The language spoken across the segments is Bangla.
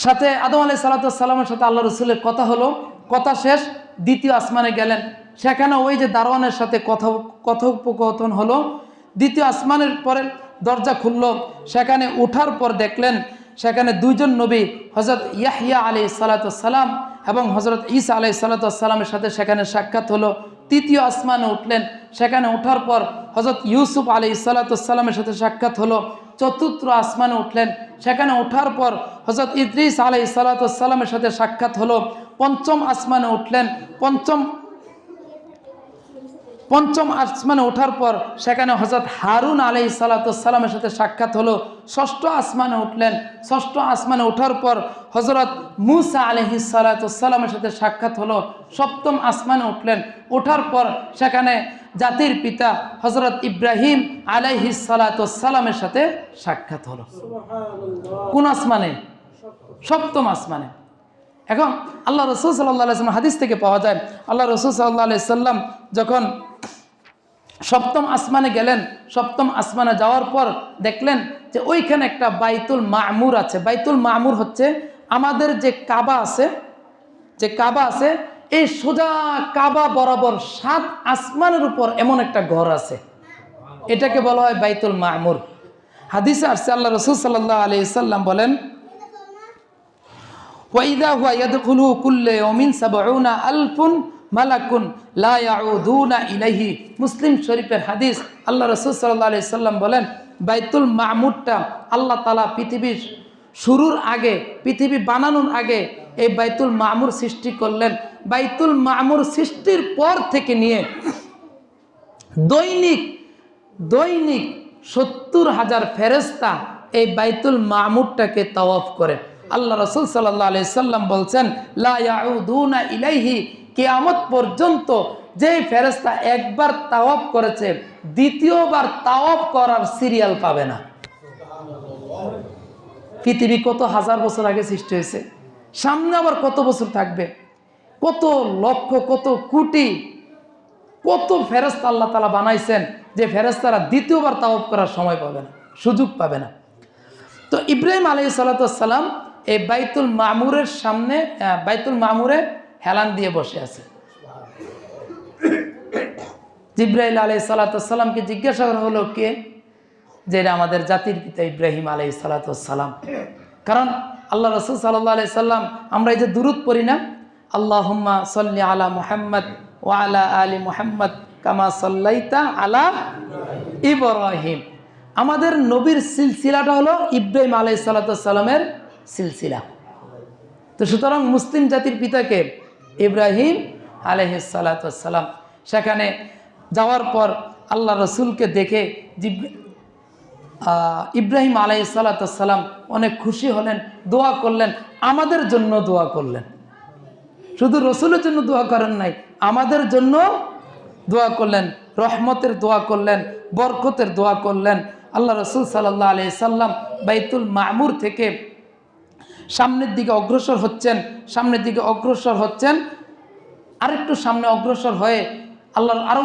সাথে আদম আলাইহিস সালামের সাথে আল্লাহ রসুলের কথা হলো, কথা শেষ, দ্বিতীয় আসমানে গেলেন, সেখানে ওই যে দারোয়ানের সাথে কথোপকথন হলো। দ্বিতীয় আসমানের পরে দরজা খুলল, সেখানে ওঠার পর দেখলেন সেখানে দুইজন নবী, হযরত ইয়াহইয়া আলাইহিস সালাম এবং হযরত ঈসা আলাইহিস সালামের সাথে সেখানে সাক্ষাৎ হলো। তৃতীয় আসমানে উঠলেন, সেখানে ওঠার পর হযরত ইউসুফ আলাইহিস সালামের সাথে সাক্ষাৎ হলো। চতুর্থ আসমানে উঠলেন, সেখানে ওঠার পর হযরত ইদ্রিস আলাইহিস সালামের সাথে সাক্ষাৎ হলো। পঞ্চম আসমানে উঠলেন, পঞ্চম আসমানে ওঠার পর সেখানে হযরত হারুন আলাইহিস সালামের সাথে সাক্ষাৎ হলো। ষষ্ঠ আসমানে উঠলেন, ষষ্ঠ আসমানে ওঠার পর হযরত মূসা আলাইহিস সালামের সাথে সাক্ষাৎ হলো। সপ্তম আসমানে উঠলেন, ওঠার পর সেখানে জাতির পিতা হযরত ইব্রাহিম আলাইহিস সালামের সাথে সাক্ষাৎ হলো। কোন আসমানে? সপ্তম আসমানে। এখন আল্লাহ রসুল সাল্লাল্লাহু আলাইহি ওয়াসাল্লাম হাদিস থেকে পাওয়া যায়, আল্লাহ রসুল সাল্লাল্লাহু আলাইহি ওয়াসাল্লাম যখন সপ্তম আসমানে গেলেন, সপ্তম আসমানে যাওয়ার পর দেখলেন যে ওইখানে একটা বাইতুল মামুর আছে। বাইতুল মামুর হচ্ছে আমাদের যে কাবা আছে, এই সোজা কাবা বরাবর 7 আসমানের উপর এমন একটা ঘর আছে, এটাকে বলা হয় বাইতুল মামুর। হাদিসে আসছে আল্লাহ রসুল সাল্লাল্লাহু আলাইহি ওয়াসাল্লাম বলেন, ওয়াইদা হুয়া ইয়াদখুলু কুল্লা ইয়াউমিন ৭০,০০০ মালাকুন লা ইয়াউদুনা ইলাইহি। মুসলিম শরীফের হাদিস। আল্লাহ রাসূল সাল্লাল্লাহু আলাইহি সাল্লাম বলেন, বাইতুল মামুরটা আল্লাহ তাআলা পৃথিবীর শুরুর আগে, পৃথিবী বানানোর আগে এই বাইতুল মামুর সৃষ্টি করলেন। বাইতুল মামুর সৃষ্টির পর থেকে নিয়ে দৈনিক ৭০,০০০ ফেরেশতা এই বাইতুল মামুরটাকে তাওয়াফ করে। আল্লাহ রাসূল সাল্লাল্লাহু আলাইহি সাল্লাম বলছেন, লা ইয়াউদুনা ইলাইহি, কিয়ামত পর্যন্ত যে ফেরেশতা একবার তাওয়াফ করেছে দ্বিতীয়বার তাওয়াফ করার সিরিয়াল পাবে না। পৃথিবী কত হাজার বছর আগে সৃষ্টি হয়েছে, সামনে আবার কত বছর থাকবে, কত লক্ষ, কত কোটি, কত ফেরেশতা আল্লাহ তাআলা বানাইছেন যে ফেরেশতারা দ্বিতীয়বার তাওয়াফ করার সময় পাবে না, সুযোগ পাবে না। তো ইব্রাহিম আলাইহিস সালাম এই বাইতুল মামুরের সামনে, বাইতুল মামুরে হেলান দিয়ে বসে আছে। জিবরাইল আলাইহিস সালামকে জিজ্ঞাসা করা হলো, কে? যে এটা আমাদের জাতির পিতা ইব্রাহিম আলাইহিস সালাম। কারণ আল্লাহ রাসূল সাল্লাল্লাহু আলাইহি সাল্লাম, আমরা এই যে দুরূদ পড়ি না, আল্লাহুম্মা সাল্লি আলা মুহাম্মদ ওয়া আলা আলি মুহাম্মদ কামা সাল্লাইতা আলা ইব্রাহিম, আমাদের নবীর সিলসিলাটা হলো ইব্রাহিম আলাইহিস সালামের সিলসিলা। তো সুতরাং মুসলিম জাতির পিতাকে ইব্রাহিম আলাইহিস সালাম। সেখানে যাওয়ার পর আল্লাহ রসুলকে দেখে ইব্রাহিম আলাইহিস সালাম অনেক খুশি হলেন, দোয়া করলেন, আমাদের জন্য দোয়া করলেন। শুধু রসুলের জন্য দোয়া করেন নাই, আমাদের জন্য দোয়া করলেন, রহমতের দোয়া করলেন, বরকতের দোয়া করলেন। আল্লাহ রসুল সাল্লাল্লাহু আলাইহি সাল্লাম বাইতুল মামুর থেকে সামনের দিকে অগ্রসর হচ্ছেন, আরেকটু সামনে অগ্রসর হয়ে আল্লাহর আরো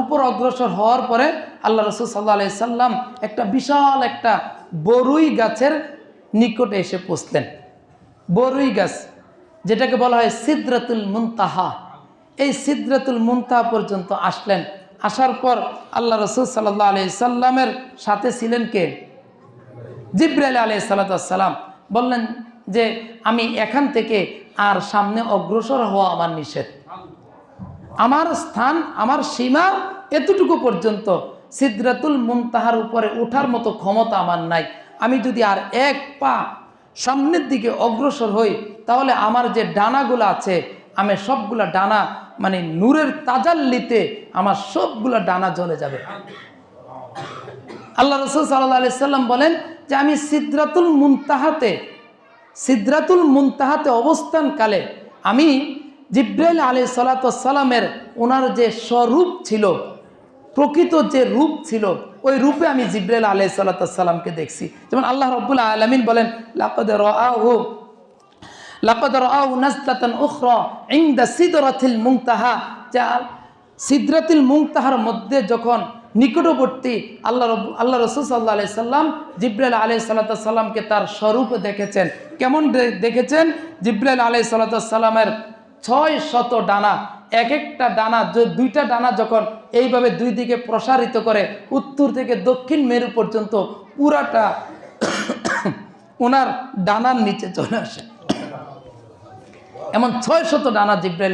উপরে অগ্রসর হওয়ার পরে আল্লাহ রসুল সাল্লাল্লাহু আলাইহি সাল্লাম একটা বিশাল একটা বরুই গাছের নিকটে এসে পৌঁছলেন। বরুই গাছ, যেটাকে বলা হয় সিদরাতুল মুনতাহা, এই সিদরাতুল মুনতাহা পর্যন্ত আসলেন। আসার পর আল্লাহ রসুল সাল্লাল্লাহু আলাইহি সাল্লামের সাথে ছিলেন কে? জিবরাইল আলাইহিস সালাম। বললেন যে আমি এখান থেকে আর সামনে অগ্রসর হওয়া আমার নিষেধ, আমার স্থান, আমার সীমা এতটুকু পর্যন্ত, সিদরাতুল মুনতাহার উপরে ওঠার মতো ক্ষমতা আমার নাই। আমি যদি আর এক পা সামনের দিকে অগ্রসর হই তাহলে আমার যে ডানাগুলো আছে, আমি সবগুলা ডানা, মানে নূরের তাজাল্লিতে আমার সবগুলা ডানা জ্বলে যাবে। আল্লাহ রাসূল সাল্লাল্লাহু আলাইহি সাল্লাম বলেন যে আমি সিদরাতুল মুনতাহাতে অবস্থানকালে আমি জিবরাইল আলাইহিস সালামের ওনার যে স্বরূপ ছিল, প্রকৃত যে রূপ ছিল, ওই রূপে আমি জিবরাইল আলাইহিস সালামকে দেখছি। যেমন আল্লাহ রাব্বুল আলামিন বলেন, লাকাদ রাআহু নাজলাতান উখরা ইনদা সিদরাতিল মুনতাহা। যা সিদরাতুল মুনতাহার মধ্যে যখন নিকটবর্তী আল্লাহ রসুল সাল্লাহ আলি সাল্লাম জিব্রাইল আলাইহিস সালামকে তার স্বরূপ দেখেছেন। কেমন দেখেছেন? জিব্রাইল আলাইহিস সালামের 600 ডানা, এক একটা ডানা, দুইটা ডানা যখন এইভাবে দুই দিকে প্রসারিত করে উত্তর থেকে দক্ষিণ মেরু পর্যন্ত পুরাটা ওনার ডানার নিচে চলে আসে। এমন 600 ডানা জিব্রাইল